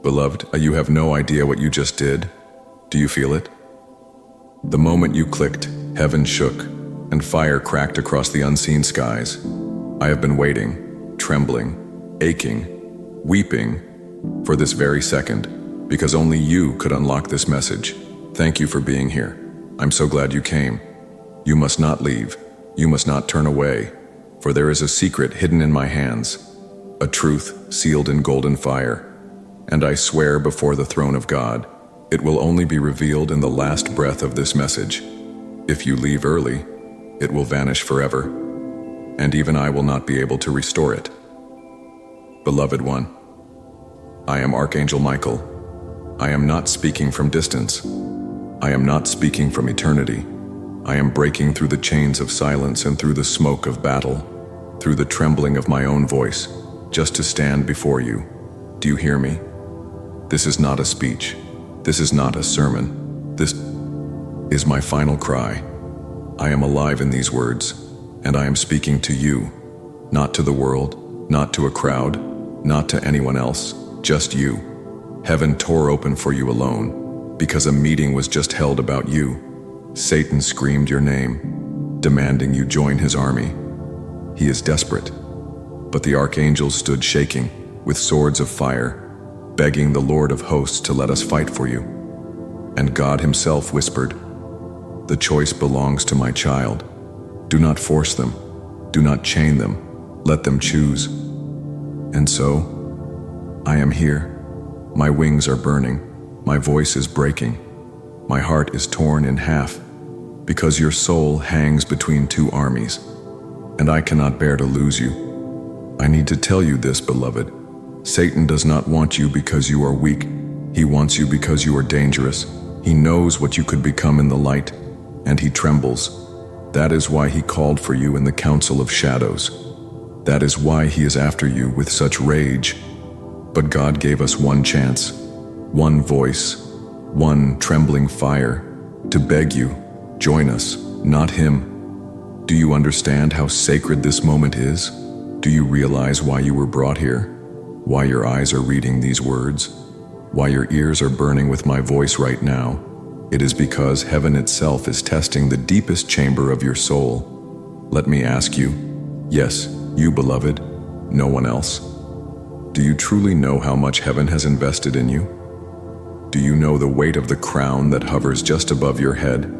Beloved, you have no idea what you just did. Do you feel it? The moment you clicked, heaven shook, and fire cracked across the unseen skies. I have been waiting, trembling, aching, weeping, for this very second, because only you could unlock this message. Thank you for being here. I'm so glad you came. You must not leave. You must not turn away, for there is a secret hidden in my hands, a truth sealed in golden fire. And I swear before the throne of God, it will only be revealed in the last breath of this message. If you leave early, it will vanish forever, and even I will not be able to restore it. Beloved one, I am Archangel Michael. I am not speaking from distance. I am not speaking from eternity. I am breaking through the chains of silence and through the smoke of battle, through the trembling of my own voice, just to stand before you. Do you hear me? This is not a speech. This is not a sermon. This is my final cry. I am alive in these words, and I am speaking to you, not to the world, not to a crowd, not to anyone else, just you. Heaven tore open for you alone, because a meeting was just held about you. Satan screamed your name, demanding you join his army. He is desperate, but the archangels stood shaking, with swords of fire, begging the Lord of hosts to let us fight for you. And God himself whispered, "The choice belongs to my child. Do not force them. Do not chain them. Let them choose." And so, I am here. My wings are burning. My voice is breaking. My heart is torn in half, because your soul hangs between two armies, and I cannot bear to lose you. I need to tell you this, beloved. Satan does not want you because you are weak. He wants you because you are dangerous. He knows what you could become in the light, and he trembles. That is why he called for you in the council of shadows. That is why he is after you with such rage. But God gave us one chance, one voice, one trembling fire, to beg you, join us, not him. Do you understand how sacred this moment is? Do you realize why you were brought here? Why your eyes are reading these words? Why your ears are burning with my voice right now? It is because heaven itself is testing the deepest chamber of your soul. Let me ask you, yes, you beloved, no one else. Do you truly know how much heaven has invested in you? Do you know the weight of the crown that hovers just above your head,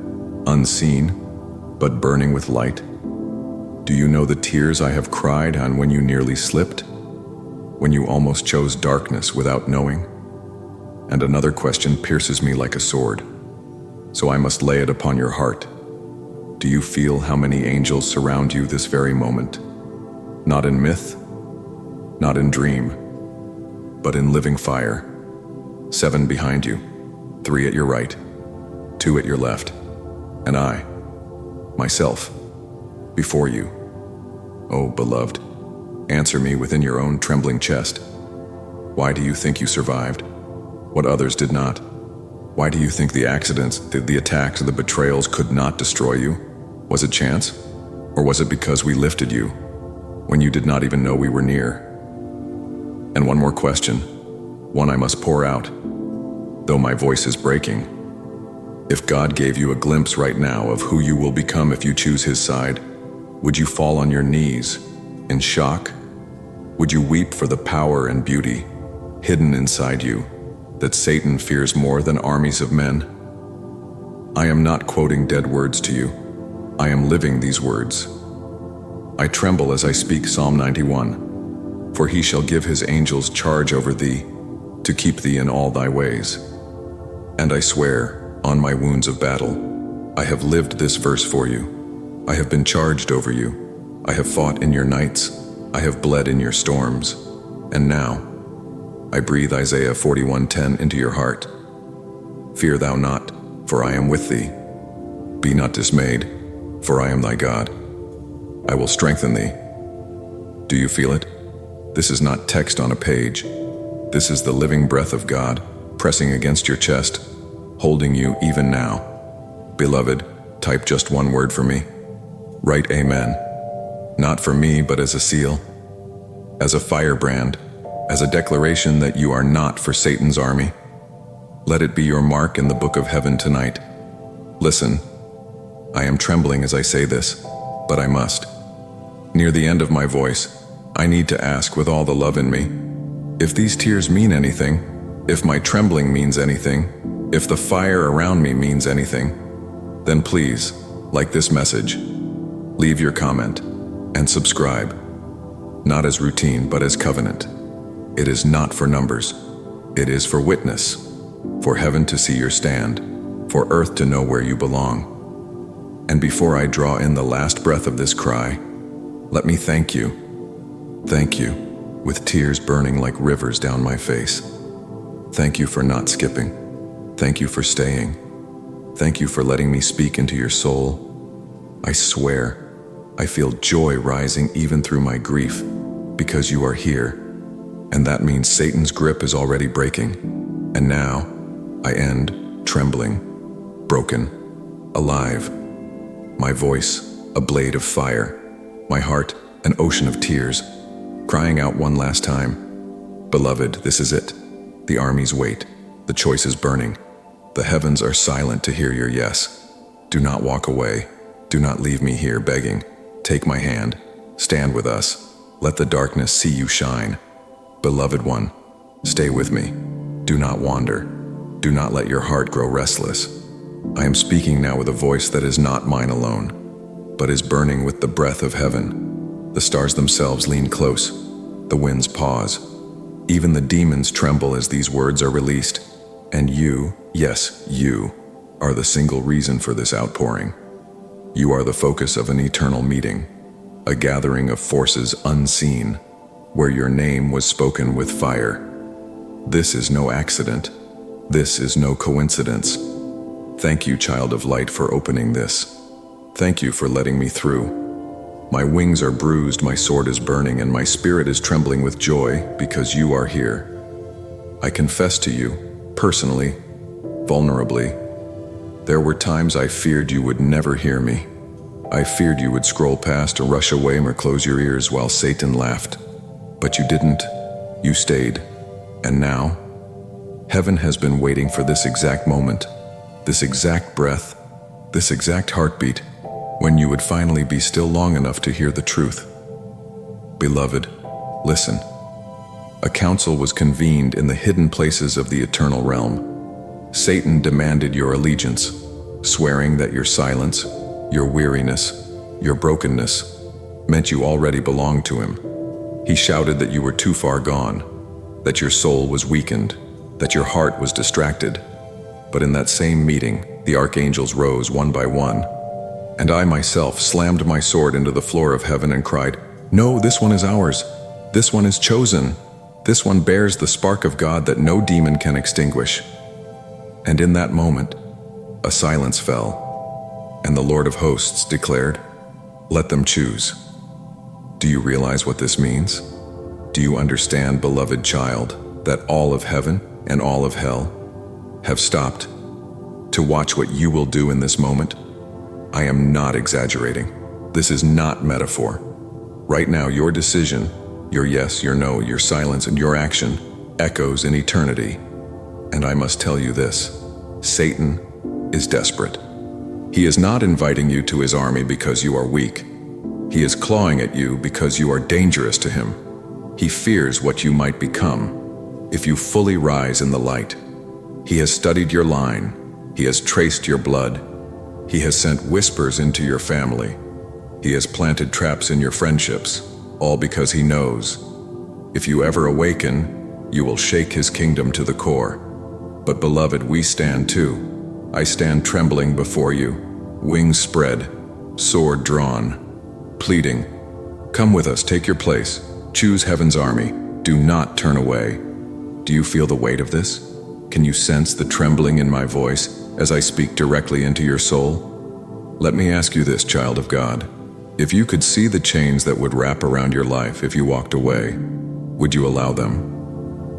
unseen, but burning with light? Do you know the tears I have cried on when you nearly slipped? When you almost chose darkness without knowing? And another question pierces me like a sword, so I must lay it upon your heart. Do you feel how many angels surround you this very moment? Not in myth, not in dream, but in living fire. 7 behind you, 3 at your right, 2 at your left, and I, myself, before you. Oh, beloved, answer me within your own trembling chest. Why do you think you survived? What others did not? Why do you think the accidents, the attacks, the betrayals could not destroy you? Was it chance? Or was it because we lifted you when you did not even know we were near? And one more question, one I must pour out, though my voice is breaking. If God gave you a glimpse right now of who you will become if you choose his side, would you fall on your knees in shock? Would you weep for the power and beauty hidden inside you that Satan fears more than armies of men? I am not quoting dead words to you. I am living these words. I tremble as I speak Psalm 91. For he shall give his angels charge over thee, to keep thee in all thy ways. And I swear, on my wounds of battle, I have lived this verse for you. I have been charged over you. I have fought in your nights. I have bled in your storms. And now, I breathe Isaiah 41:10 into your heart. Fear thou not, for I am with thee. Be not dismayed, for I am thy God. I will strengthen thee. Do you feel it? This is not text on a page. This is the living breath of God pressing against your chest, holding you even now. Beloved, type just one word for me. Write Amen. Not for me, but as a seal, as a firebrand, as a declaration that you are not for Satan's army. Let it be your mark in the book of heaven tonight. Listen, I am trembling as I say this, but I must. Near the end of my voice, I need to ask with all the love in me, if these tears mean anything, if my trembling means anything, if the fire around me means anything, then please, like this message, leave your comment and subscribe. Not as routine, but as covenant. It is not for numbers. It is for witness, for heaven to see your stand, for earth to know where you belong. And before I draw in the last breath of this cry, let me thank you, with tears burning like rivers down my face. Thank you for not skipping. Thank you for staying. Thank you for letting me speak into your soul. I swear, I feel joy rising even through my grief, because you are here, and that means Satan's grip is already breaking. And now, I end trembling, broken, alive. My voice, a blade of fire. My heart, an ocean of tears, crying out one last time. Beloved, this is it. The armies wait. The choice is burning. The heavens are silent to hear your yes. Do not walk away. Do not leave me here begging. Take my hand. Stand with us. Let the darkness see you shine. Beloved one, stay with me. Do not wander. Do not let your heart grow restless. I am speaking now with a voice that is not mine alone, but is burning with the breath of heaven. The stars themselves lean close. The winds pause. Even the demons tremble as these words are released. And you, yes, you, are the single reason for this outpouring. You are the focus of an eternal meeting, a gathering of forces unseen, where your name was spoken with fire. This is no accident. This is no coincidence. Thank you, child of light, for opening this. Thank you for letting me through. My wings are bruised, my sword is burning, and my spirit is trembling with joy because you are here. I confess to you, personally, vulnerably, there were times I feared you would never hear me. I feared you would scroll past or rush away or close your ears while Satan laughed. But you didn't. You stayed. And now, heaven has been waiting for this exact moment, this exact breath, this exact heartbeat, when you would finally be still long enough to hear the truth. Beloved, listen. A council was convened in the hidden places of the eternal realm. Satan demanded your allegiance, swearing that your silence, your weariness, your brokenness meant you already belonged to him. He shouted that you were too far gone, that your soul was weakened, that your heart was distracted. But in that same meeting, the archangels rose one by one, and I myself slammed my sword into the floor of heaven and cried, "No, this one is ours. This one is chosen. This one bears the spark of God that no demon can extinguish." And in that moment, a silence fell, and the Lord of hosts declared, "Let them choose." Do you realize what this means? Do you understand, beloved child, that all of heaven and all of hell have stopped to watch what you will do in this moment? I am not exaggerating. This is not metaphor. Right now, your decision, your yes, your no, your silence, and your action echoes in eternity. And I must tell you this, Satan is desperate. He is not inviting you to his army because you are weak. He is clawing at you because you are dangerous to him. He fears what you might become if you fully rise in the light. He has studied your line. He has traced your blood. He has sent whispers into your family. He has planted traps in your friendships, all because he knows if you ever awaken, you will shake his kingdom to the core. But beloved, we stand too. I stand trembling before you, wings spread, sword drawn, pleading, "Come with us, take your place, choose heaven's army, do not turn away." Do you feel the weight of this? Can you sense the trembling in my voice as I speak directly into your soul? Let me ask you this, child of God. If you could see the chains that would wrap around your life if you walked away, would you allow them?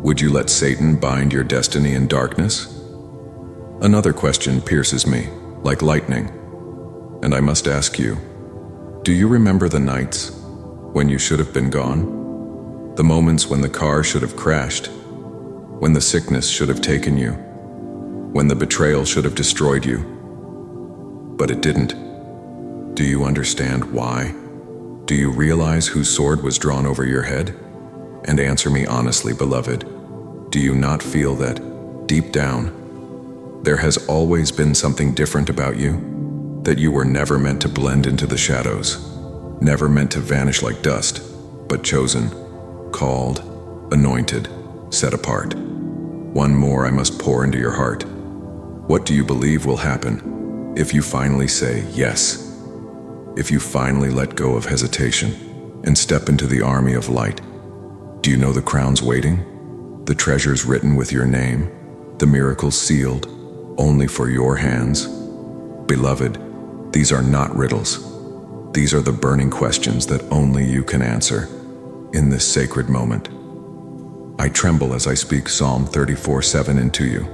Would you let Satan bind your destiny in darkness? Another question pierces me, like lightning, and I must ask you, do you remember the nights when you should have been gone? The moments when the car should have crashed, when the sickness should have taken you, when the betrayal should have destroyed you. But it didn't. Do you understand why? Do you realize whose sword was drawn over your head? And answer me honestly, beloved, do you not feel that, deep down, there has always been something different about you? That you were never meant to blend into the shadows, never meant to vanish like dust, but chosen, called, anointed, set apart. One more I must pour into your heart. What do you believe will happen if you finally say yes? If you finally let go of hesitation and step into the army of light? Do you know the crown's waiting? The treasures written with your name? The miracles sealed only for your hands? Beloved, these are not riddles. These are the burning questions that only you can answer in this sacred moment. I tremble as I speak Psalm 34:7 into you.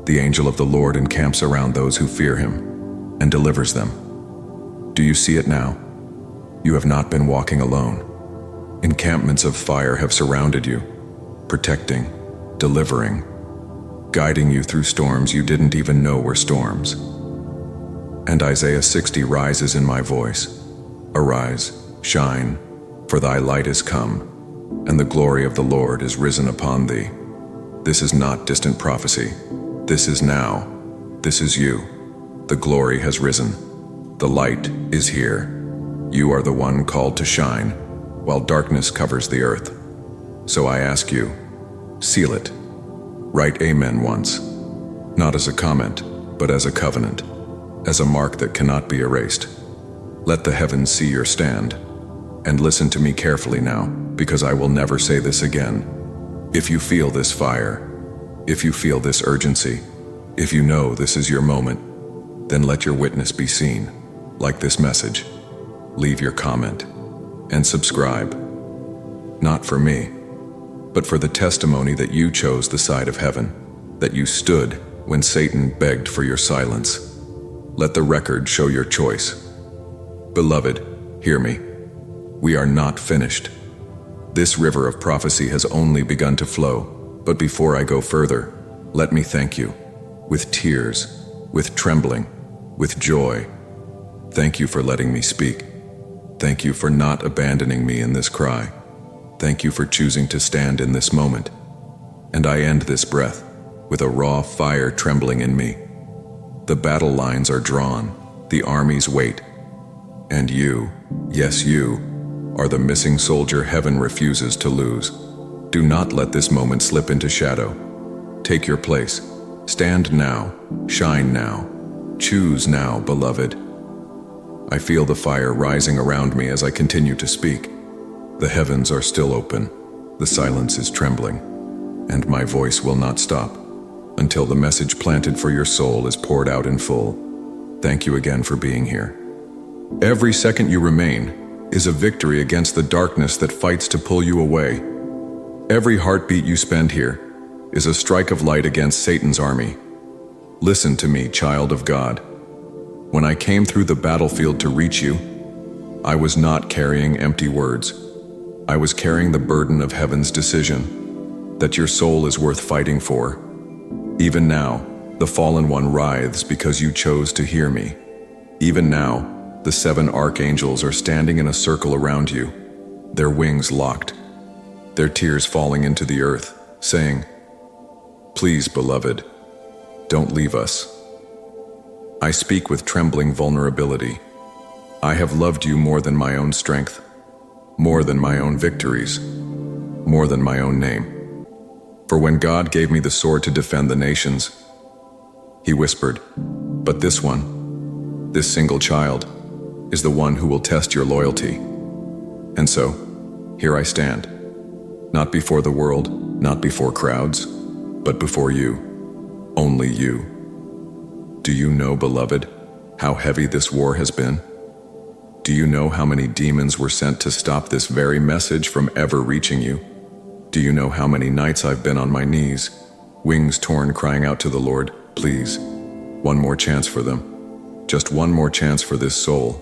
The angel of the Lord encamps around those who fear him and delivers them. Do you see it now? You have not been walking alone. Encampments of fire have surrounded you, protecting, delivering, guiding you through storms you didn't even know were storms. And Isaiah 60 rises in my voice. Arise, shine, for thy light is come, and the glory of the Lord is risen upon thee. This is not distant prophecy. This is now. This is you. The glory has risen. The light is here. You are the one called to shine, while darkness covers the earth. So I ask you, seal it. Write amen once, not as a comment, but as a covenant, as a mark that cannot be erased. Let the heavens see your stand, and listen to me carefully now, because I will never say this again. If you feel this fire, if you feel this urgency, if you know this is your moment, then let your witness be seen, like this message. Leave your comment, and subscribe. Not for me, but for the testimony that you chose the side of heaven, that you stood when Satan begged for your silence. Let the record show your choice. Beloved, hear me. We are not finished. This river of prophecy has only begun to flow, but before I go further, let me thank you, with tears, with trembling, with joy. Thank you for letting me speak. Thank you for not abandoning me in this cry. Thank you for choosing to stand in this moment. And I end this breath with a raw fire trembling in me. The battle lines are drawn, the armies wait. And you, yes you, are the missing soldier heaven refuses to lose. Do not let this moment slip into shadow. Take your place. Stand now, shine now, choose now, beloved. I feel the fire rising around me as I continue to speak. The heavens are still open, the silence is trembling, and my voice will not stop until the message planted for your soul is poured out in full. Thank you again for being here. Every second you remain is a victory against the darkness that fights to pull you away. Every heartbeat you spend here is a strike of light against Satan's army. Listen to me, child of God. When I came through the battlefield to reach you, I was not carrying empty words. I was carrying the burden of heaven's decision, that your soul is worth fighting for. Even now, the fallen one writhes because you chose to hear me. Even now, the 7 archangels are standing in a circle around you, their wings locked, their tears falling into the earth, saying, "Please, beloved, don't leave us." I speak with trembling vulnerability. I have loved you more than my own strength, more than my own victories, more than my own name. For when God gave me the sword to defend the nations, he whispered, "But this one, this single child, is the one who will test your loyalty." And so, here I stand, not before the world, not before crowds, but before you, only you. Do you know, beloved, how heavy this war has been? Do you know how many demons were sent to stop this very message from ever reaching you? Do you know how many nights I've been on my knees, wings torn, crying out to the Lord, "Please, one more chance for them, just one more chance for this soul."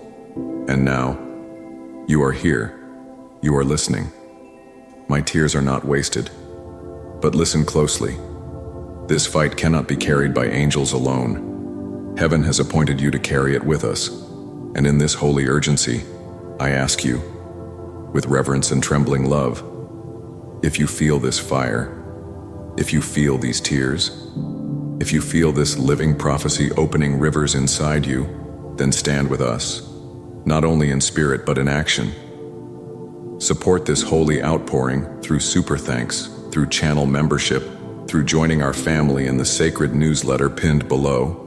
And now, you are here, you are listening. My tears are not wasted. But listen closely. This fight cannot be carried by angels alone. Heaven has appointed you to carry it with us. And in this holy urgency, I ask you, with reverence and trembling love, if you feel this fire, if you feel these tears, if you feel this living prophecy opening rivers inside you, then stand with us, not only in spirit but in action. Support this holy outpouring through super thanks, through channel membership, through joining our family in the sacred newsletter pinned below.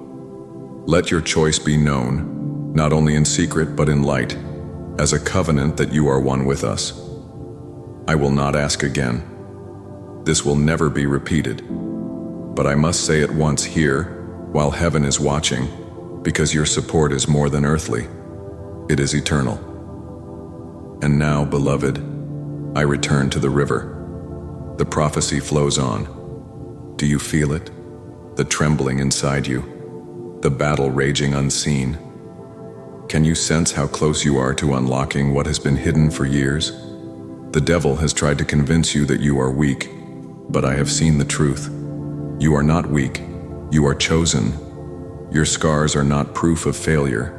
Let your choice be known, not only in secret but in light, as a covenant that you are one with us. I will not ask again. This will never be repeated. But I must say it once here, while heaven is watching, because your support is more than earthly. It is eternal. And now, beloved, I return to the river. The prophecy flows on. Do you feel it? The trembling inside you, the battle raging unseen. Can you sense how close you are to unlocking what has been hidden for years? The devil has tried to convince you that you are weak, but I have seen the truth. You are not weak, you are chosen. Your scars are not proof of failure,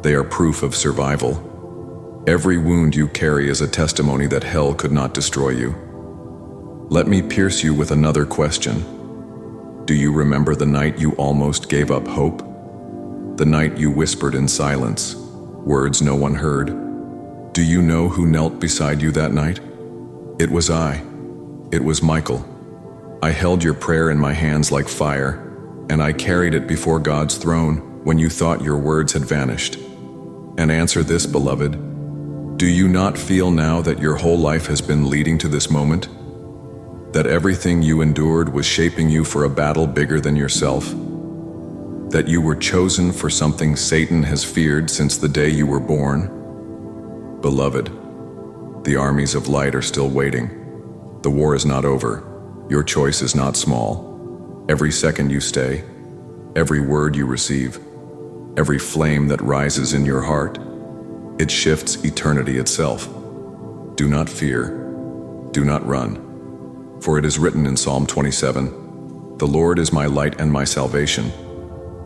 they are proof of survival. Every wound you carry is a testimony that hell could not destroy you. Let me pierce you with another question. Do you remember the night you almost gave up hope? The night you whispered in silence, words no one heard. Do you know who knelt beside you that night? It was I. It was Michael. I held your prayer in my hands like fire, and I carried it before God's throne when you thought your words had vanished. And answer this, beloved. Do you not feel now that your whole life has been leading to this moment? That everything you endured was shaping you for a battle bigger than yourself? That you were chosen for something Satan has feared since the day you were born? Beloved, the armies of light are still waiting. The war is not over. Your choice is not small. Every second you stay, every word you receive, every flame that rises in your heart, it shifts eternity itself. Do not fear. Do not run. For it is written in Psalm 27, "The Lord is my light and my salvation.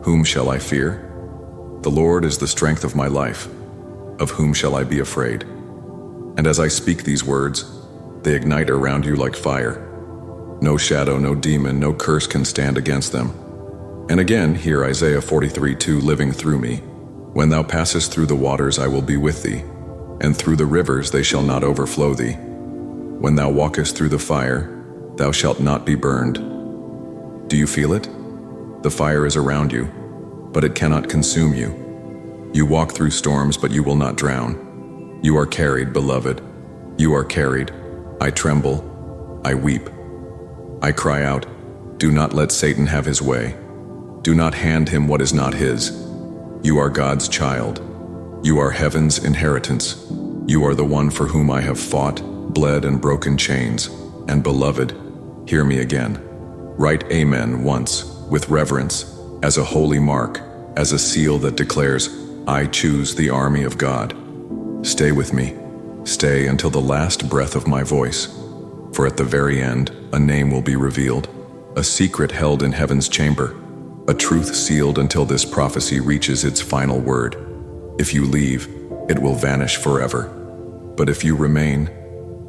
Whom shall I fear? The Lord is the strength of my life. Of whom shall I be afraid?" And as I speak these words, they ignite around you like fire. No shadow, no demon, no curse can stand against them. And again, hear Isaiah 43:2 living through me. "When thou passest through the waters, I will be with thee, and through the rivers they shall not overflow thee. When thou walkest through the fire, thou shalt not be burned." Do you feel it? The fire is around you, but it cannot consume you. You walk through storms, but you will not drown. You are carried, beloved. You are carried. I tremble. I weep. I cry out, do not let Satan have his way. Do not hand him what is not his. You are God's child. You are heaven's inheritance. You are the one for whom I have fought, bled, and broken chains. And beloved, hear me again. Write Amen once, with reverence, as a holy mark, as a seal that declares, I choose the army of God. Stay with me. Stay until the last breath of my voice. For at the very end, a name will be revealed, a secret held in heaven's chamber, a truth sealed until this prophecy reaches its final word. If you leave, it will vanish forever. But if you remain,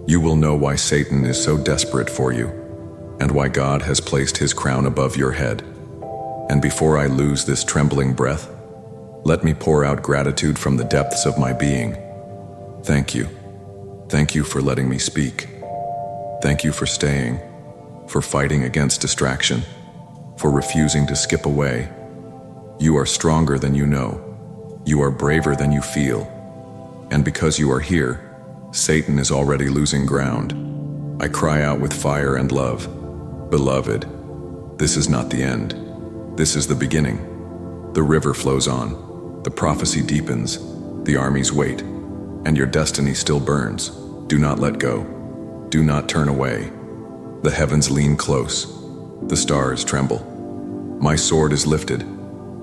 you will know why Satan is so desperate for you, and why God has placed his crown above your head. And before I lose this trembling breath, let me pour out gratitude from the depths of my being. Thank you. Thank you for letting me speak. Thank you for staying, for fighting against distraction, for refusing to skip away. You are stronger than you know. You are braver than you feel. And because you are here, Satan is already losing ground. I cry out with fire and love. Beloved, this is not the end. This is the beginning. The river flows on. The prophecy deepens. The armies wait. And your destiny still burns. Do not let go. Do not turn away. The heavens lean close. The stars tremble. My sword is lifted,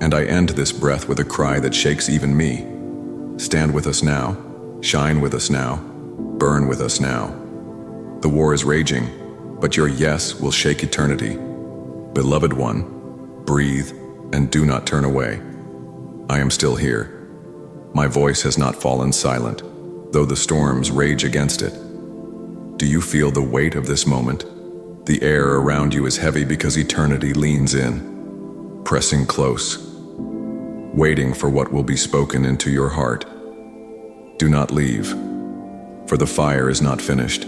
and I end this breath with a cry that shakes even me. Stand with us now. Shine with us now. Burn with us now. The war is raging, but your yes will shake eternity. Beloved one, breathe and do not turn away. I am still here. My voice has not fallen silent, though the storms rage against it. Do you feel the weight of this moment? The air around you is heavy because eternity leans in, pressing close, waiting for what will be spoken into your heart. Do not leave, for the fire is not finished.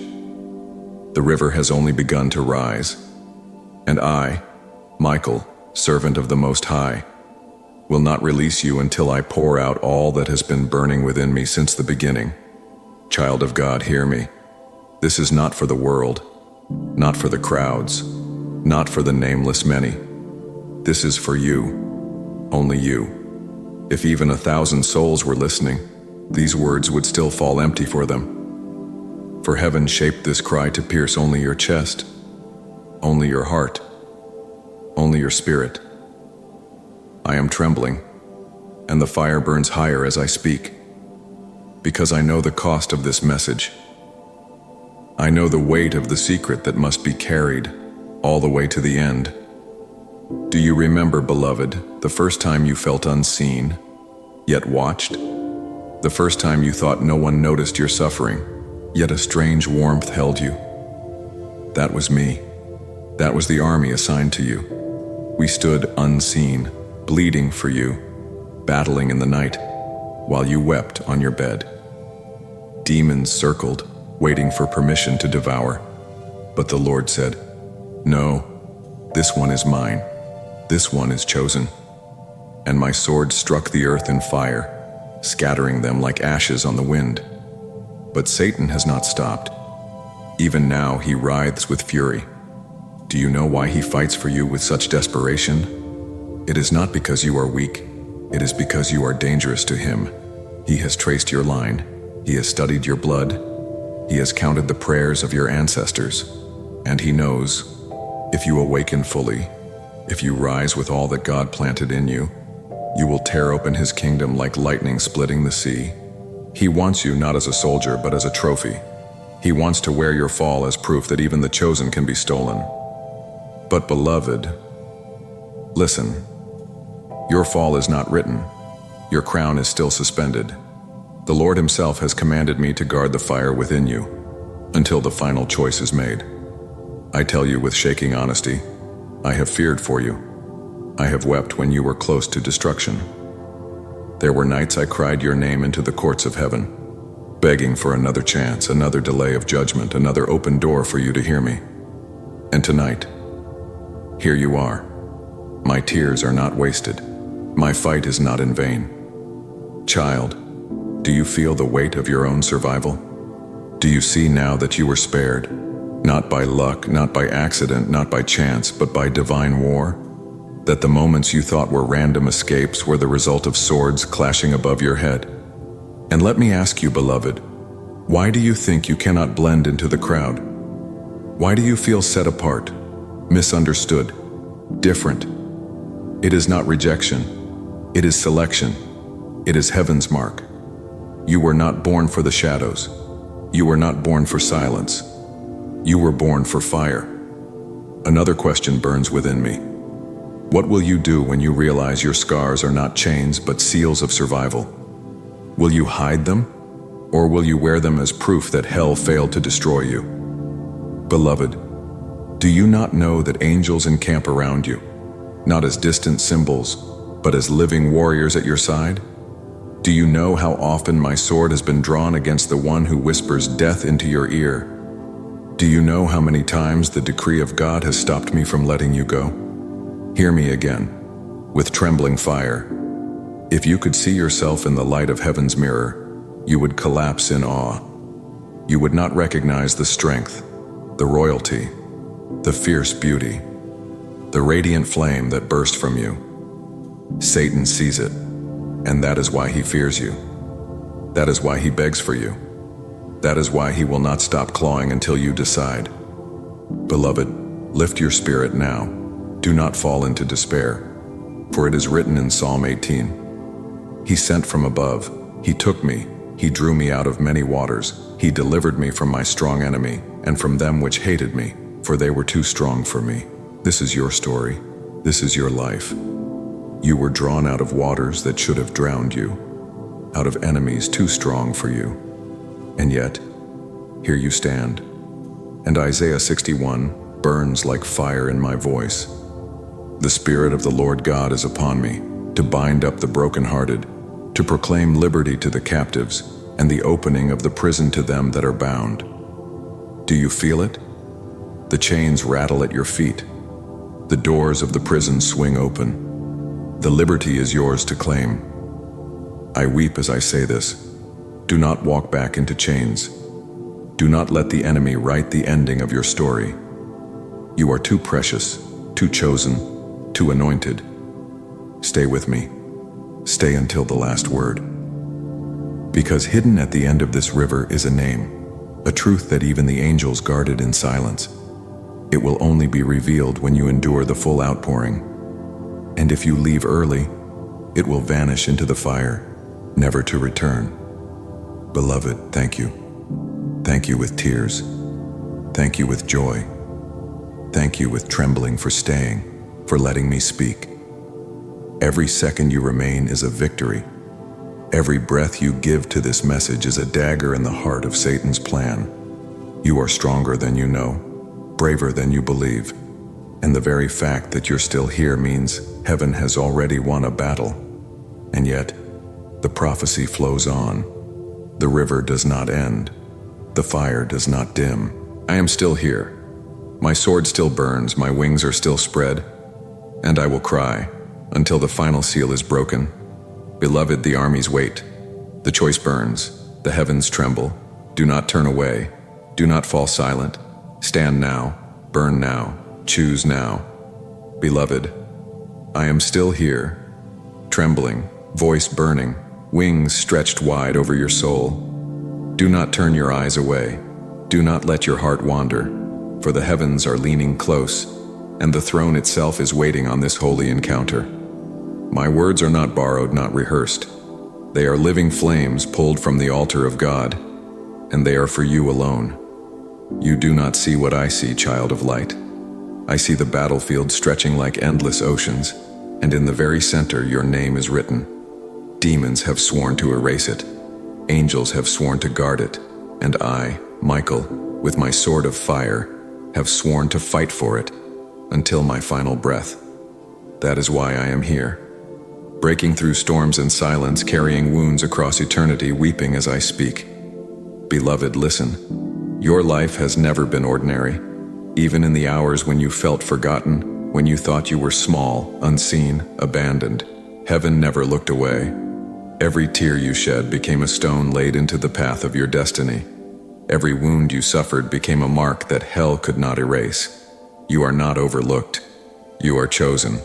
The river has only begun to rise, and I, Michael, servant of the Most High, will not release you until I pour out all that has been burning within me since the beginning. Child of God, hear me. This is not for the world, not for the crowds, not for the nameless many. This is for you, only you. If even 1,000 souls were listening, these words would still fall empty for them. For heaven shaped this cry to pierce only your chest, only your heart, only your spirit. I am trembling, and the fire burns higher as I speak, because I know the cost of this message. I know the weight of the secret that must be carried all the way to the end. Do you remember, beloved, the first time you felt unseen, yet watched? The first time you thought no one noticed your suffering, yet a strange warmth held you? That was me. That was the army assigned to you. We stood unseen, bleeding for you, battling in the night, while you wept on your bed. Demons circled, waiting for permission to devour. But the Lord said, "No, this one is mine. This one is chosen." And my sword struck the earth in fire, scattering them like ashes on the wind. But Satan has not stopped. Even now he writhes with fury. Do you know why he fights for you with such desperation? It is not because you are weak. It is because you are dangerous to him. He has traced your line. He has studied your blood. He has counted the prayers of your ancestors. And he knows, if you awaken fully, if you rise with all that God planted in you, you will tear open his kingdom like lightning splitting the sea. He wants you not as a soldier, but as a trophy. He wants to wear your fall as proof that even the chosen can be stolen. But beloved, listen. Your fall is not written. Your crown is still suspended. The Lord himself has commanded me to guard the fire within you until the final choice is made. I tell you with shaking honesty, I have feared for you. I have wept when you were close to destruction. There were nights I cried your name into the courts of heaven, begging for another chance, another delay of judgment, another open door for you to hear me. And tonight, here you are. My tears are not wasted. My fight is not in vain. Child, do you feel the weight of your own survival? Do you see now that you were spared? Not by luck, not by accident, not by chance, but by divine war? That the moments you thought were random escapes were the result of swords clashing above your head? And let me ask you, beloved, why do you think you cannot blend into the crowd? Why do you feel set apart, misunderstood, different? It is not rejection. It is selection. It is heaven's mark. You were not born for the shadows. You were not born for silence. You were born for fire. Another question burns within me. What will you do when you realize your scars are not chains but seals of survival? Will you hide them, or will you wear them as proof that hell failed to destroy you? Beloved, do you not know that angels encamp around you, not as distant symbols, but as living warriors at your side? Do you know how often my sword has been drawn against the one who whispers death into your ear? Do you know how many times the decree of God has stopped me from letting you go? Hear me again, with trembling fire. If you could see yourself in the light of heaven's mirror, you would collapse in awe. You would not recognize the strength, the royalty, the fierce beauty, the radiant flame that burst from you. Satan sees it, and that is why he fears you. That is why he begs for you. That is why he will not stop clawing until you decide. Beloved, lift your spirit now. Do not fall into despair, for it is written in Psalm 18, He sent from above, He took me, He drew me out of many waters, He delivered me from my strong enemy, and from them which hated me, for they were too strong for me. This is your story. This is your life. You were drawn out of waters that should have drowned you, out of enemies too strong for you. And yet, here you stand. And Isaiah 61 burns like fire in my voice. The Spirit of the Lord God is upon me, to bind up the brokenhearted, to proclaim liberty to the captives, and the opening of the prison to them that are bound. Do you feel it? The chains rattle at your feet. The doors of the prison swing open. The liberty is yours to claim. I weep as I say this. Do not walk back into chains. Do not let the enemy write the ending of your story. You are too precious, too chosen, too anointed. Stay with me. Stay until the last word. Because hidden at the end of this river is a name, a truth that even the angels guarded in silence. It will only be revealed when you endure the full outpouring. And if you leave early, it will vanish into the fire, never to return. Beloved, thank you. Thank you with tears. Thank you with joy. Thank you with trembling for staying, for letting me speak. Every second you remain is a victory. Every breath you give to this message is a dagger in the heart of Satan's plan. You are stronger than you know, braver than you believe, and the very fact that you're still here means heaven has already won a battle. And yet, the prophecy flows on. The river does not end. The fire does not dim. I am still here. My sword still burns, my wings are still spread, and I will cry until the final seal is broken. Beloved, the armies wait. The choice burns. The heavens tremble. Do not turn away. Do not fall silent. Stand now. Burn now. Choose now. Beloved, I am still here, trembling, voice burning, wings stretched wide over your soul. Do not turn your eyes away. Do not let your heart wander, for the heavens are leaning close, and the throne itself is waiting on this holy encounter. My words are not borrowed, not rehearsed. They are living flames pulled from the altar of God, and they are for you alone. You do not see what I see, child of light. I see the battlefield stretching like endless oceans, and in the very center your name is written. Demons have sworn to erase it. Angels have sworn to guard it, and I, Michael, with my sword of fire, have sworn to fight for it until my final breath. That is why I am here, breaking through storms and silence, carrying wounds across eternity, weeping as I speak. Beloved, listen. Your life has never been ordinary. Even in the hours when you felt forgotten, when you thought you were small, unseen, abandoned, heaven never looked away. Every tear you shed became a stone laid into the path of your destiny. Every wound you suffered became a mark that hell could not erase. You are not overlooked. You are chosen.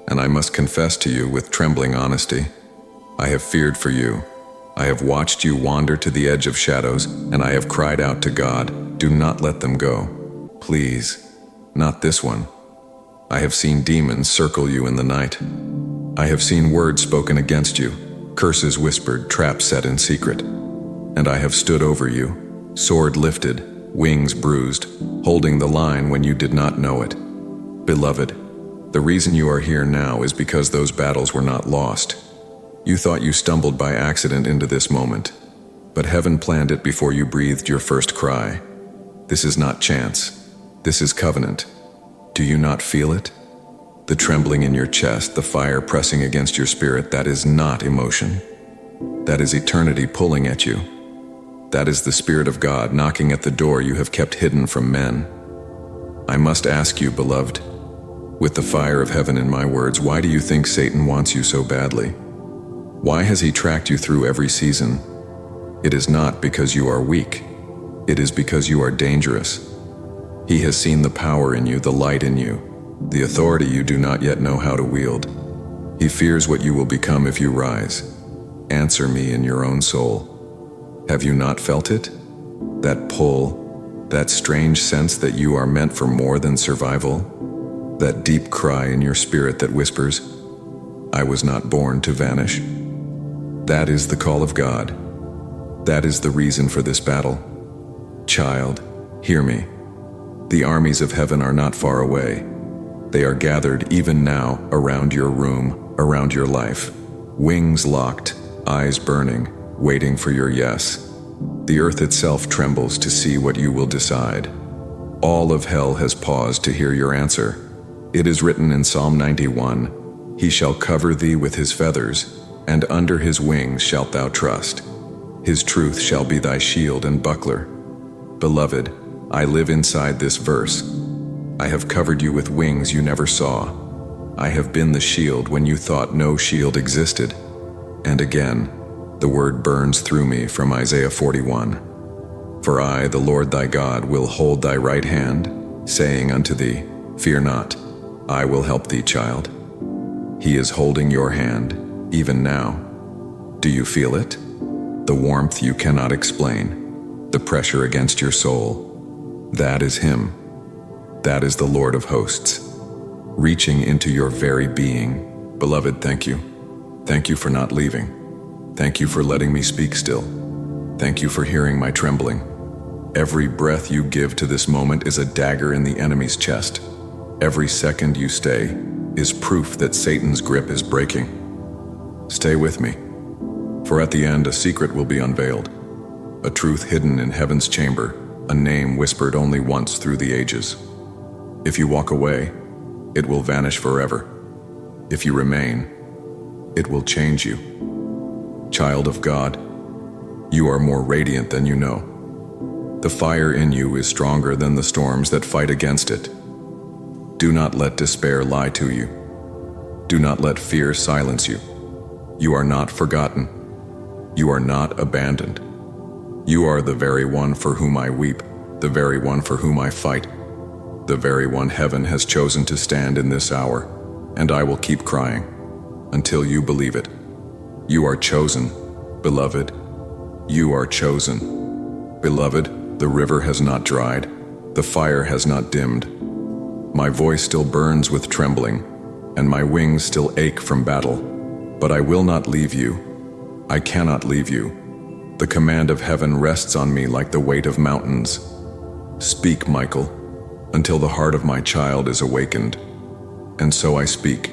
And I must confess to you with trembling honesty, I have feared for you. I have watched you wander to the edge of shadows, and I have cried out to God, do not let them go. Please, not this one. I have seen demons circle you in the night. I have seen words spoken against you, curses whispered, traps set in secret. And I have stood over you, sword lifted, wings bruised, holding the line when you did not know it. Beloved, the reason you are here now is because those battles were not lost. You thought you stumbled by accident into this moment, but heaven planned it before you breathed your first cry. This is not chance. This is covenant. Do you not feel it? The trembling in your chest, the fire pressing against your spirit, that is not emotion. That is eternity pulling at you. That is the Spirit of God knocking at the door you have kept hidden from men. I must ask you, beloved, with the fire of heaven in my words, why do you think Satan wants you so badly? Why has he tracked you through every season? It is not because you are weak. It is because you are dangerous. He has seen the power in you, the light in you, the authority you do not yet know how to wield. He fears what you will become if you rise. Answer me in your own soul. Have you not felt it? That pull, that strange sense that you are meant for more than survival? That deep cry in your spirit that whispers, I was not born to vanish? That is the call of God. That is the reason for this battle. Child, Hear me. The armies of heaven are not far away. They are gathered even now around your room, around your life. Wings locked, eyes burning, waiting for your yes. The earth itself trembles to see what you will decide. All of hell has paused to hear your answer. It is written in Psalm 91, "He shall cover thee with his feathers, and under his wings shalt thou trust. His truth shall be thy shield and buckler." Beloved, I live inside this verse. I have covered you with wings you never saw. I have been the shield when you thought no shield existed. And again, the word burns through me from Isaiah 41. "For I, the Lord thy God, will hold thy right hand, saying unto thee, Fear not, I will help thee, child." He is holding your hand, even now. Do you feel it? The warmth you cannot explain, the pressure against your soul. That is him. That is the Lord of hosts, reaching into your very being. Beloved, thank you. Thank you for not leaving. Thank you for letting me speak still. Thank you for hearing my trembling. Every breath you give to this moment is a dagger in the enemy's chest. Every second you stay is proof that Satan's grip is breaking. Stay with me, for at the end a secret will be unveiled, a truth hidden in heaven's chamber, a name whispered only once through the ages. If you walk away, it will vanish forever. If you remain, it will change you. Child of God, you are more radiant than you know. The fire in you is stronger than the storms that fight against it. Do not let despair lie to you. Do not let fear silence you. You are not forgotten. You are not abandoned. You are the very one for whom I weep, the very one for whom I fight, the very one heaven has chosen to stand in this hour, and I will keep crying until you believe it. You are chosen, beloved. You are chosen. Beloved, the river has not dried, the fire has not dimmed. My voice still burns with trembling, and my wings still ache from battle, but I will not leave you. I cannot leave you. The command of heaven rests on me like the weight of mountains. Speak, Michael, until the heart of my child is awakened. And so I speak.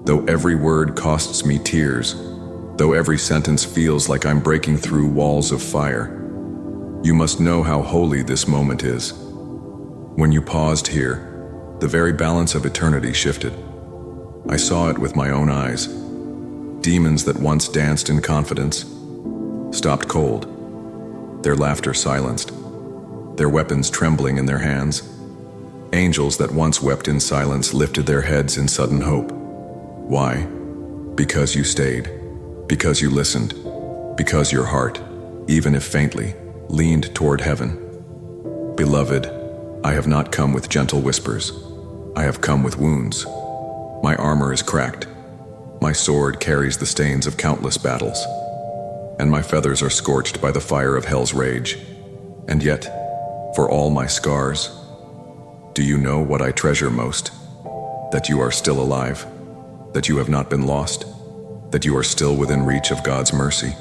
Though every word costs me tears, though every sentence feels like I'm breaking through walls of fire, you must know how holy this moment is. When you paused here, the very balance of eternity shifted. I saw it with my own eyes. Demons that once danced in confidence stopped cold, their laughter silenced, their weapons trembling in their hands. Angels that once wept in silence lifted their heads in sudden hope. Why? Because you stayed, because you listened, because your heart, even if faintly, leaned toward heaven. Beloved, I have not come with gentle whispers. I have come with wounds. My armor is cracked. My sword carries the stains of countless battles, and my feathers are scorched by the fire of hell's rage. And yet, for all my scars, do you know what I treasure most? That you are still alive, that you have not been lost, that you are still within reach of God's mercy.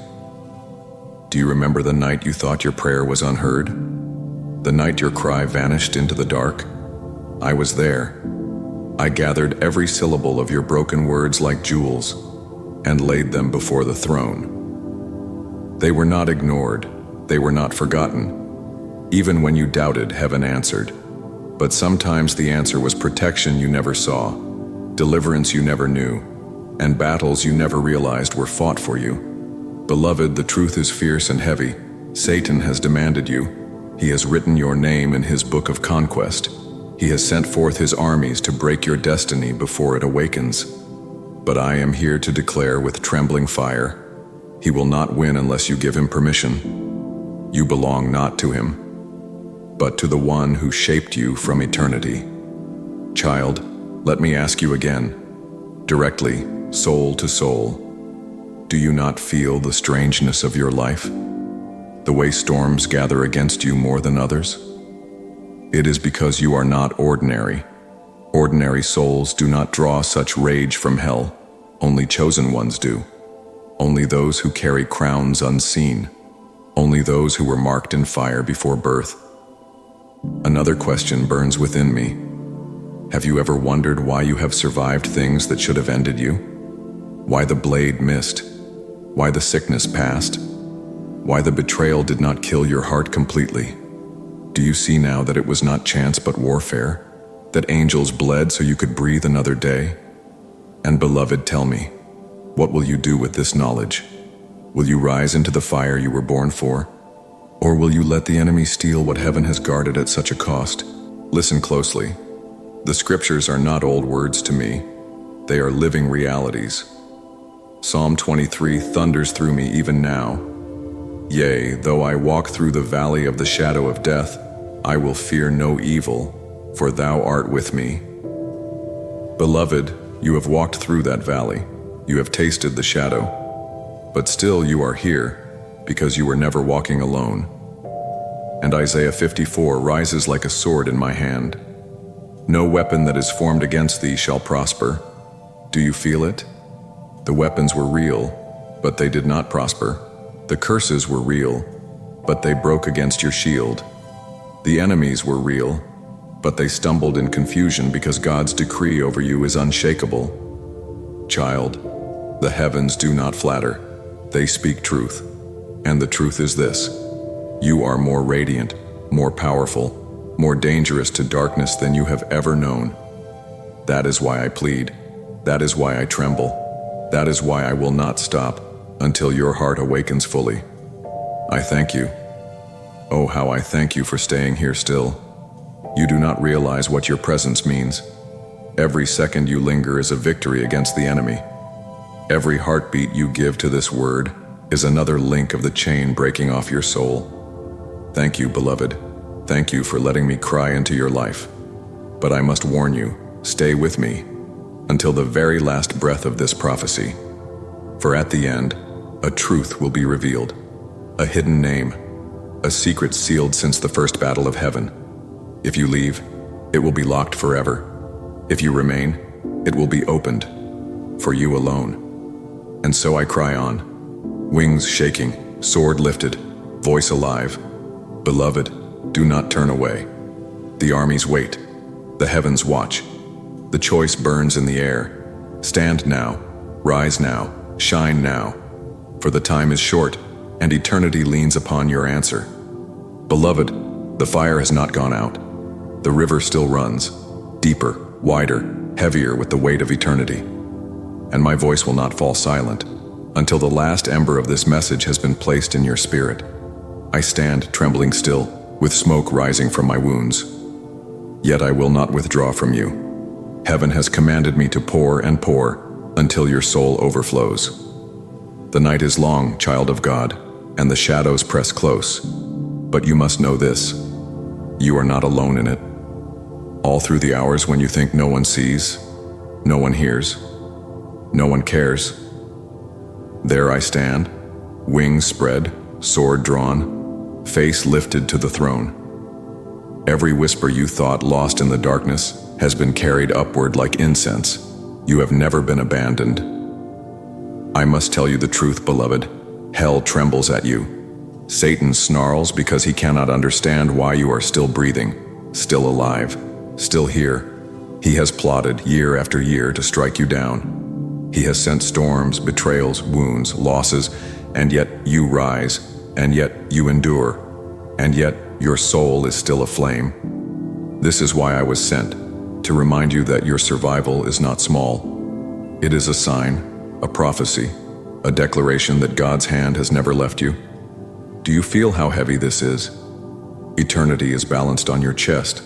Do you remember the night you thought your prayer was unheard? The night your cry vanished into the dark? I was there. I gathered every syllable of your broken words like jewels and laid them before the throne. They were not ignored. They were not forgotten. Even when you doubted, heaven answered. But sometimes the answer was protection you never saw, deliverance you never knew, and battles you never realized were fought for you. Beloved, the truth is fierce and heavy. Satan has demanded you. He has written your name in his book of conquest. He has sent forth his armies to break your destiny before it awakens. But I am here to declare with trembling fire, he will not win unless you give him permission. You belong not to him, but to the one who shaped you from eternity. Child, let me ask you again, directly, soul to soul, do you not feel the strangeness of your life? The way storms gather against you more than others? It is because you are not ordinary. Ordinary souls do not draw such rage from hell. Only chosen ones do. Only those who carry crowns unseen. Only those who were marked in fire before birth. Another question burns within me. Have you ever wondered why you have survived things that should have ended you? Why the blade missed? Why the sickness passed? Why the betrayal did not kill your heart completely? Do you see now that it was not chance but warfare? That angels bled so you could breathe another day? And beloved, tell me, what will you do with this knowledge? Will you rise into the fire you were born for? Or will you let the enemy steal what heaven has guarded at such a cost? Listen closely. The scriptures are not old words to me. They are living realities. Psalm 23 thunders through me even now. Yea, though I walk through the valley of the shadow of death, I will fear no evil, for thou art with me. Beloved, you have walked through that valley. You have tasted the shadow. But still you are here, because you were never walking alone. And Isaiah 54 rises like a sword in my hand. No weapon that is formed against thee shall prosper. Do you feel it? The weapons were real, but they did not prosper. The curses were real, but they broke against your shield. The enemies were real, but they stumbled in confusion because God's decree over you is unshakable. Child, the heavens do not flatter. They speak truth. And the truth is this: you are more radiant, more powerful, more dangerous to darkness than you have ever known. That is why I plead. That is why I tremble. That is why I will not stop until your heart awakens fully. I thank you. Oh, how I thank you for staying here still. You do not realize what your presence means. Every second you linger is a victory against the enemy. Every heartbeat you give to this word is another link of the chain breaking off your soul. Thank you, beloved. Thank you for letting me cry into your life. But I must warn you, stay with me until the very last breath of this prophecy. For at the end, a truth will be revealed, a hidden name, a secret sealed since the first battle of heaven. If you leave, it will be locked forever. If you remain, it will be opened, for you alone. And so I cry on, wings shaking, sword lifted, voice alive. Beloved, do not turn away. The armies wait, the heavens watch. The choice burns in the air. Stand now, rise now, shine now, for the time is short, and eternity leans upon your answer. Beloved, the fire has not gone out. The river still runs, deeper, wider, heavier with the weight of eternity. And my voice will not fall silent until the last ember of this message has been placed in your spirit. I stand trembling still, with smoke rising from my wounds. Yet I will not withdraw from you. Heaven has commanded me to pour and pour until your soul overflows. The night is long, child of God, and the shadows press close. But you must know this: you are not alone in it. All through the hours when you think no one sees, no one hears, no one cares, there I stand, wings spread, sword drawn, face lifted to the throne. Every whisper you thought lost in the darkness has been carried upward like incense. You have never been abandoned. I must tell you the truth, beloved. Hell trembles at you. Satan snarls because he cannot understand why you are still breathing, still alive, still here. He has plotted year after year to strike you down. He has sent storms, betrayals, wounds, losses, and yet you rise, and yet you endure, and yet your soul is still aflame. This is why I was sent, to remind you that your survival is not small. It is a sign, a prophecy, a declaration that God's hand has never left you. Do you feel how heavy this is? Eternity is balanced on your chest.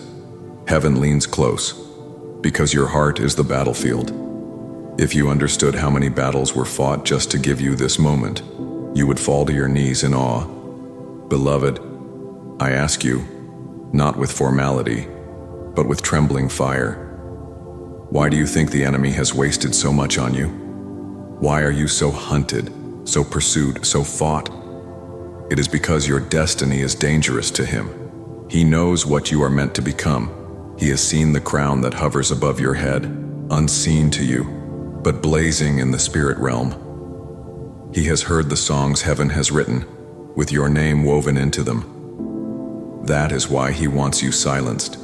Heaven leans close, because your heart is the battlefield. If you understood how many battles were fought just to give you this moment, you would fall to your knees in awe. Beloved, I ask you, not with formality, but with trembling fire. Why do you think the enemy has wasted so much on you? Why are you so hunted, so pursued, so fought? It is because your destiny is dangerous to him. He knows what you are meant to become. He has seen the crown that hovers above your head, unseen to you, but blazing in the spirit realm. He has heard the songs heaven has written, with your name woven into them. That is why he wants you silenced.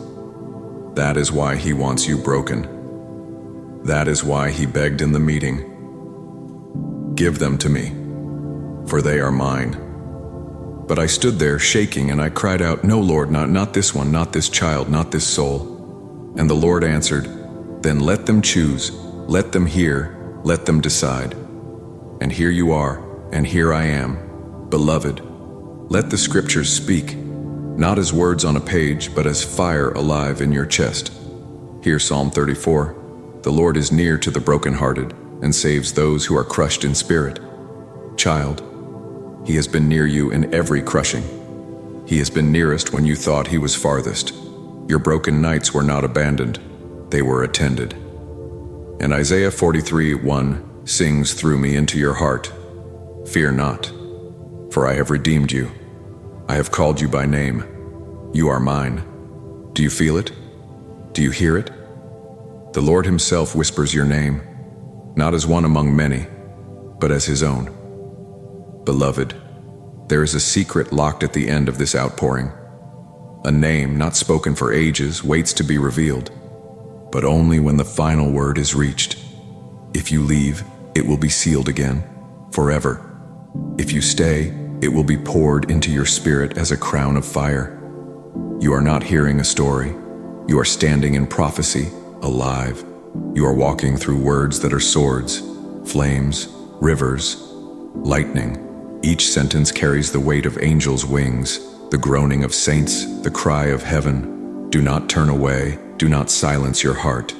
That is why he wants you broken. That is why he begged in the meeting. Give them to me, for they are mine. But I stood there shaking and I cried out, no, Lord, not this one, not this child, not this soul. And the Lord answered, then let them choose, let them hear, let them decide. And here you are, and here I am, beloved. Let the scriptures speak, not as words on a page, but as fire alive in your chest. Hear Psalm 34. The Lord is near to the brokenhearted and saves those who are crushed in spirit. Child, he has been near you in every crushing. He has been nearest when you thought he was farthest. Your broken nights were not abandoned, they were attended. And Isaiah 43:1 sings through me into your heart, fear not, for I have redeemed you. I have called you by name. You are mine. Do you feel it? Do you hear it? The Lord himself whispers your name, not as one among many, but as his own. Beloved, there is a secret locked at the end of this outpouring. A name not spoken for ages waits to be revealed, but only when the final word is reached. If you leave, it will be sealed again, forever. If you stay, it will be poured into your spirit as a crown of fire. You are not hearing a story. You are standing in prophecy, alive. You are walking through words that are swords, flames, rivers, lightning. Each sentence carries the weight of angels' wings, the groaning of saints, the cry of heaven. Do not turn away. Do not silence your heart.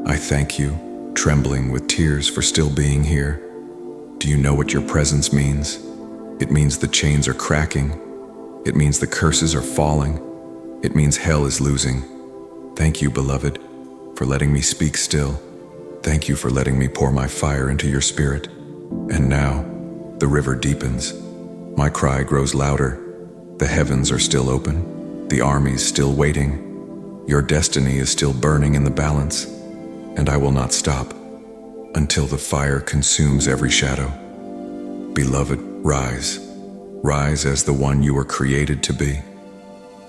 I thank you, trembling with tears, for still being here. Do you know what your presence means? It means the chains are cracking. It means the curses are falling. It means hell is losing. Thank you, beloved, for letting me speak still. Thank you for letting me pour my fire into your spirit. And now, the river deepens. My cry grows louder. The heavens are still open. The armies still waiting. Your destiny is still burning in the balance. And I will not stop until the fire consumes every shadow. Beloved, rise. Rise as the one you were created to be.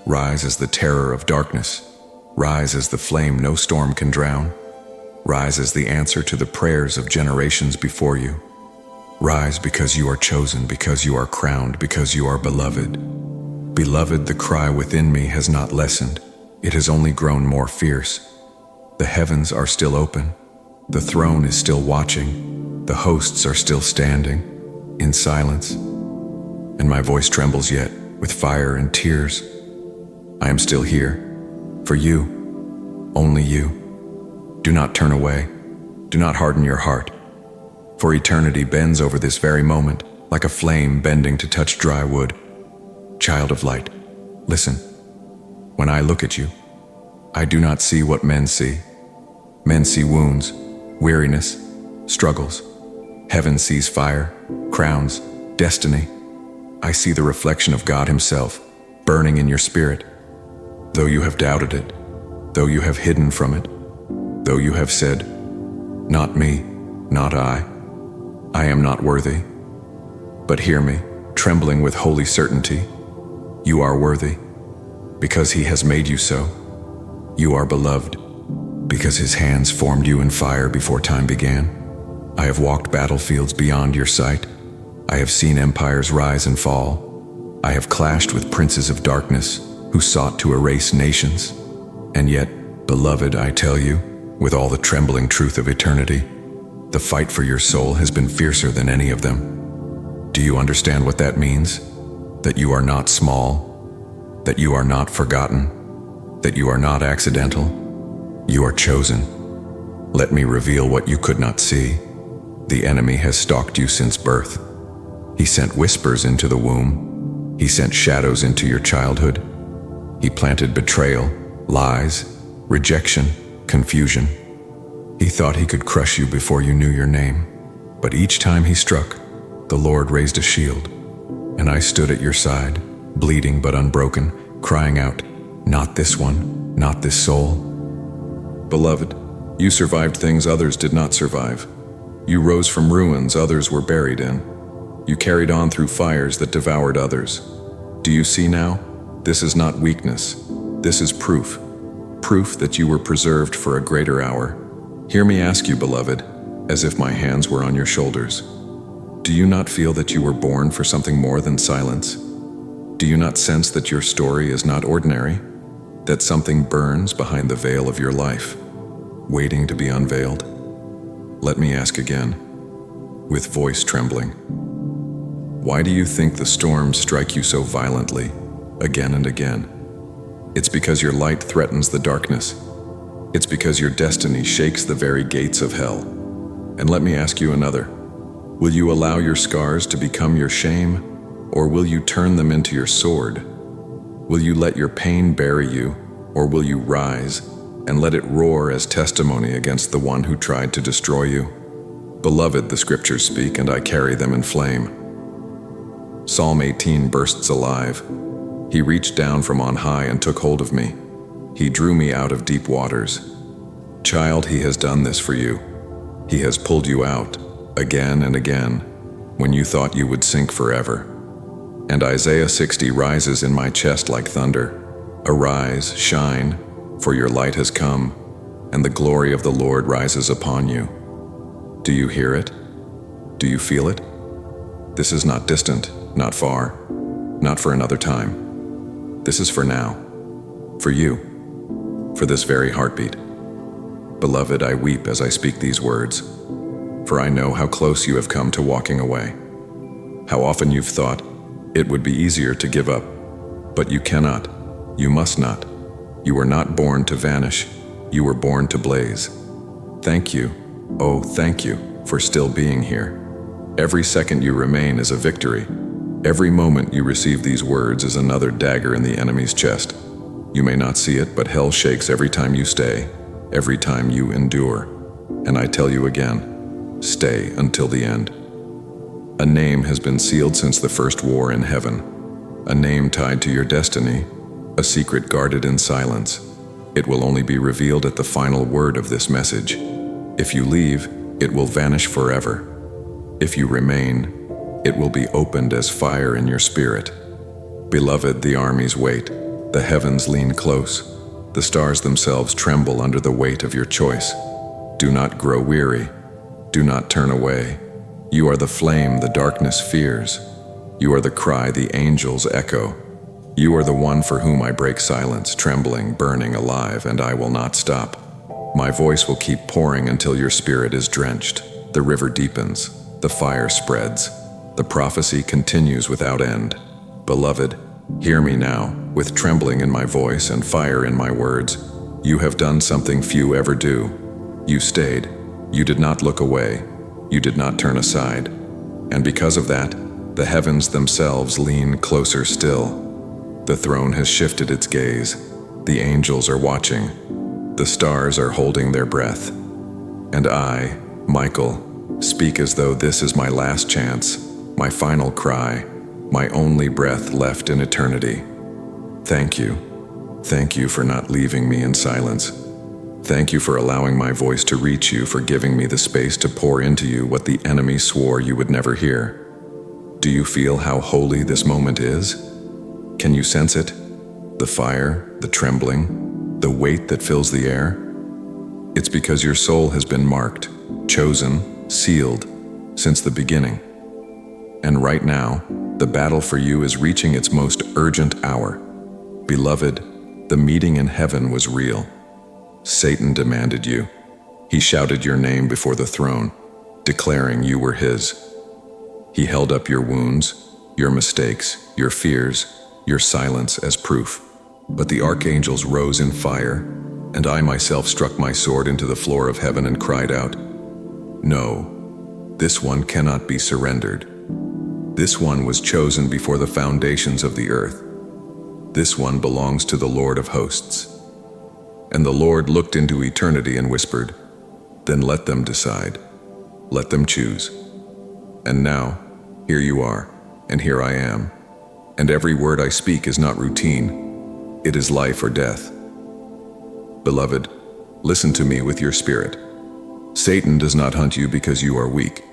Rise as the terror of darkness. Rise as the flame no storm can drown. Rise as the answer to the prayers of generations before you. Rise because you are chosen, because you are crowned, because you are beloved. Beloved, the cry within me has not lessened. It has only grown more fierce. The heavens are still open. The throne is still watching. The hosts are still standing in silence. And my voice trembles yet with fire and tears. I am still here for you, only you. Do not turn away. Do not harden your heart. For eternity bends over this very moment, like a flame bending to touch dry wood. Child of light, listen. When I look at you, I do not see what men see. Men see wounds, weariness, struggles. Heaven sees fire, crowns, destiny. I see the reflection of God himself, burning in your spirit. Though you have doubted it, though you have hidden from it, though you have said, not me, not I am not worthy. But hear me, trembling with holy certainty, you are worthy, because he has made you so. You are beloved, because his hands formed you in fire before time began. I have walked battlefields beyond your sight. I have seen empires rise and fall. I have clashed with princes of darkness who sought to erase nations. And yet, beloved, I tell you, with all the trembling truth of eternity, the fight for your soul has been fiercer than any of them. Do you understand what that means? That you are not small, that you are not forgotten, that you are not accidental. You are chosen. Let me reveal what you could not see. The enemy has stalked you since birth. He sent whispers into the womb. He sent shadows into your childhood. He planted betrayal, lies, rejection, confusion. He thought he could crush you before you knew your name. But each time he struck, the Lord raised a shield. And I stood at your side, bleeding but unbroken, crying out, not this one, not this soul. Beloved, you survived things others did not survive. You rose from ruins others were buried in. You carried on through fires that devoured others. Do you see now? This is not weakness. This is proof. Proof that you were preserved for a greater hour. Hear me ask you, beloved, as if my hands were on your shoulders. Do you not feel that you were born for something more than silence? Do you not sense that your story is not ordinary? That something burns behind the veil of your life, waiting to be unveiled? Let me ask again, with voice trembling. Why do you think the storms strike you so violently, again and again? It's because your light threatens the darkness. It's because your destiny shakes the very gates of hell. And let me ask you another. Will you allow your scars to become your shame, or will you turn them into your sword? Will you let your pain bury you, or will you rise and let it roar as testimony against the one who tried to destroy you? Beloved, the scriptures speak, and I carry them in flame. Psalm 18 bursts alive. He reached down from on high and took hold of me. He drew me out of deep waters. Child, he has done this for you. He has pulled you out, again and again, when you thought you would sink forever. And Isaiah 60 rises in my chest like thunder. Arise, shine, for your light has come, and the glory of the Lord rises upon you. Do you hear it? Do you feel it? This is not distant, not far, not for another time. This is for now, for you, for this very heartbeat. Beloved, I weep as I speak these words, for I know how close you have come to walking away. How often you've thought it would be easier to give up, but you cannot, you must not. You were not born to vanish, you were born to blaze. Thank you, oh thank you, for still being here. Every second you remain is a victory. Every moment you receive these words is another dagger in the enemy's chest. You may not see it, but hell shakes every time you stay, every time you endure. And I tell you again, stay until the end. A name has been sealed since the first war in heaven. A name tied to your destiny, a secret guarded in silence. It will only be revealed at the final word of this message. If you leave, it will vanish forever. If you remain, it will be opened as fire in your spirit. Beloved, the armies wait. The heavens lean close. The stars themselves tremble under the weight of your choice. Do not grow weary. Do not turn away. You are the flame the darkness fears. You are the cry the angels echo. You are the one for whom I break silence, trembling, burning alive, and I will not stop. My voice will keep pouring until your spirit is drenched. The river deepens. The fire spreads. The prophecy continues without end. Beloved, hear me now, with trembling in my voice and fire in my words. You have done something few ever do. You stayed. You did not look away. You did not turn aside. And because of that, the heavens themselves lean closer still. The throne has shifted its gaze. The angels are watching. The stars are holding their breath. And I, Michael, speak as though this is my last chance, my final cry, my only breath left in eternity. Thank you. Thank you for not leaving me in silence. Thank you for allowing my voice to reach you, for giving me the space to pour into you what the enemy swore you would never hear. Do you feel how holy this moment is? Can you sense it? The fire, the trembling, the weight that fills the air? It's because your soul has been marked, chosen, sealed, since the beginning. And right now, the battle for you is reaching its most urgent hour. Beloved, the meeting in heaven was real. Satan demanded you. He shouted your name before the throne, declaring you were his. He held up your wounds, your mistakes, your fears, your silence as proof. But the archangels rose in fire, and I myself struck my sword into the floor of heaven and cried out, "No, this one cannot be surrendered. This one was chosen before the foundations of the earth. This one belongs to the Lord of hosts." And the Lord looked into eternity and whispered, "Then let them decide. Let them choose." And now, here you are, and here I am. And every word I speak is not routine. It is life or death. Beloved, listen to me with your spirit. Satan does not hunt you because you are weak.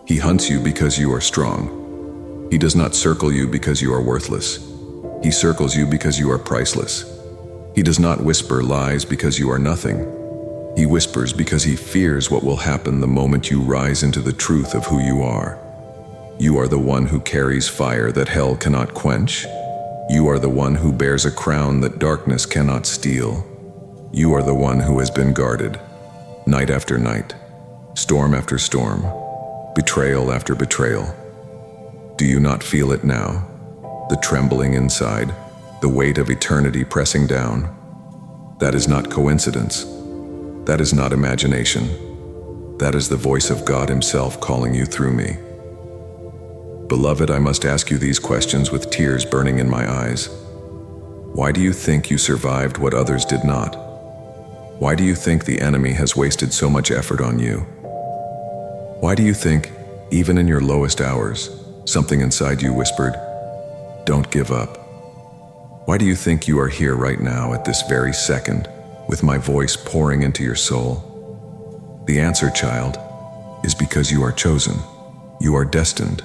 He hunts you because you are strong. He does not circle you because you are worthless. He circles you because you are priceless. He does not whisper lies because you are nothing. He whispers because he fears what will happen the moment you rise into the truth of who you are. You are the one who carries fire that hell cannot quench. You are the one who bears a crown that darkness cannot steal. You are the one who has been guarded, night after night, storm after storm, betrayal after betrayal. Do you not feel it now? The trembling inside, the weight of eternity pressing down. That is not coincidence. That is not imagination. That is the voice of God Himself calling you through me. Beloved, I must ask you these questions with tears burning in my eyes. Why do you think you survived what others did not? Why do you think the enemy has wasted so much effort on you? Why do you think, even in your lowest hours, something inside you whispered, "Don't give up"? Why do you think you are here right now at this very second, with my voice pouring into your soul? The answer, child, is because you are chosen. You are destined.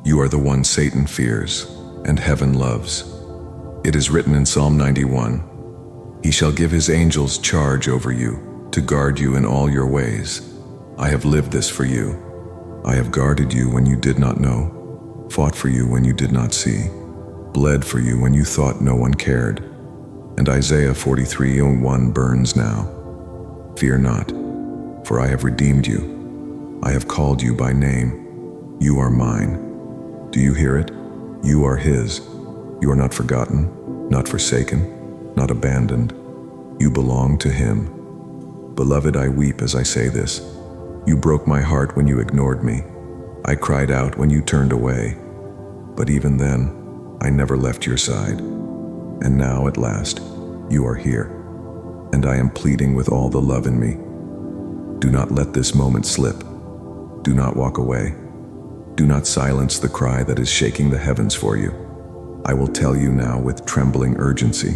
You are the one Satan fears and heaven loves. It is written in Psalm 91, "He shall give His angels charge over you, to guard you in all your ways." I have lived this for you. I have guarded you when you did not know, fought for you when you did not see, bled for you when you thought no one cared. And Isaiah 43:1 burns now. Fear not, for I have redeemed you. I have called you by name. You are mine. Do you hear it? You are His. You are not forgotten, not forsaken, not abandoned. You belong to Him. Beloved, I weep as I say this. You broke my heart when you ignored me. I cried out when you turned away. But even then, I never left your side. And now, at last, you are here. And I am pleading with all the love in me. Do not let this moment slip. Do not walk away. Do not silence the cry that is shaking the heavens for you. I will tell you now with trembling urgency.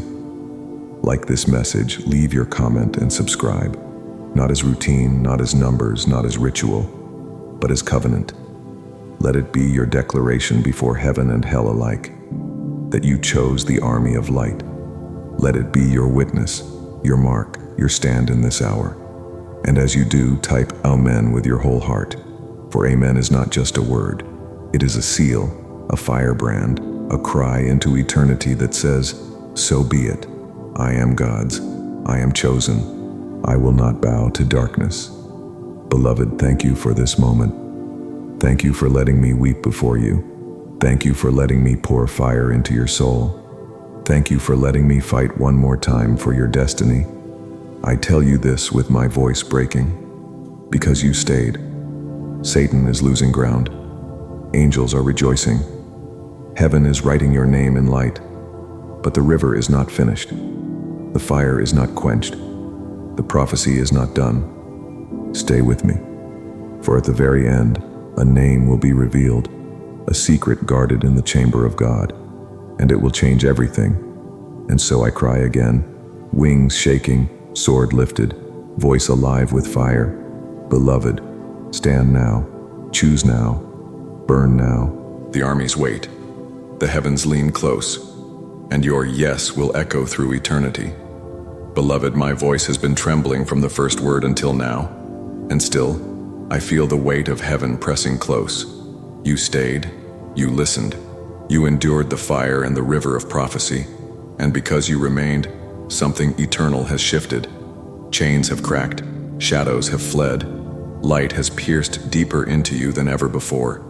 Like this message, leave your comment and subscribe. Not as routine, not as numbers, not as ritual, but as covenant. Let it be your declaration before heaven and hell alike, that you chose the army of light. Let it be your witness, your mark, your stand in this hour. And as you do, type Amen with your whole heart. For Amen is not just a word. It is a seal, a firebrand, a cry into eternity that says, "So be it. I am God's. I am chosen. I will not bow to darkness." Beloved, thank you for this moment. Thank you for letting me weep before you. Thank you for letting me pour fire into your soul. Thank you for letting me fight one more time for your destiny. I tell you this with my voice breaking, because you stayed. Satan is losing ground. Angels are rejoicing. Heaven is writing your name in light. But the river is not finished. The fire is not quenched. The prophecy is not done. Stay with me. For at the very end, a name will be revealed, a secret guarded in the chamber of God, and it will change everything. And so I cry again, wings shaking, sword lifted, voice alive with fire. Beloved, stand now, choose now, burn now. The armies wait, the heavens lean close, and your yes will echo through eternity. Beloved, my voice has been trembling from the first word until now, and still, I feel the weight of heaven pressing close. You stayed, you listened, you endured the fire and the river of prophecy, and because you remained, something eternal has shifted. Chains have cracked, shadows have fled, light has pierced deeper into you than ever before.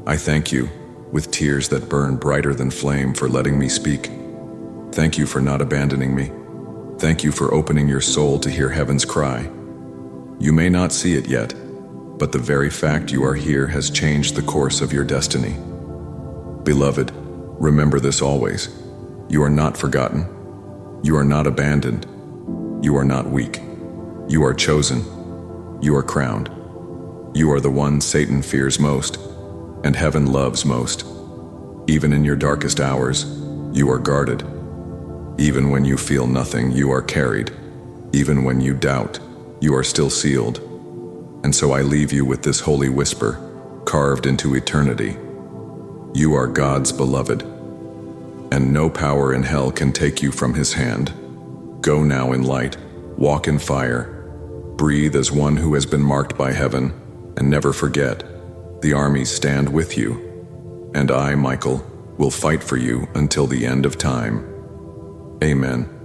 I thank you, with tears that burn brighter than flame, for letting me speak. Thank you for not abandoning me. Thank you for opening your soul to hear heaven's cry. You may not see it yet, but the very fact you are here has changed the course of your destiny. Beloved, remember this always. You are not forgotten. You are not abandoned. You are not weak. You are chosen. You are crowned. You are the one Satan fears most, and heaven loves most. Even in your darkest hours, you are guarded. Even when you feel nothing, you are carried. Even when you doubt, you are still sealed. And so I leave you with this holy whisper, carved into eternity. You are God's beloved. and no power in hell can take you from his hand. Go now in light, walk in fire, breathe as one who has been marked by heaven, and never forget, the armies stand with you, and I, Michael, will fight for you until the end of time. Amen.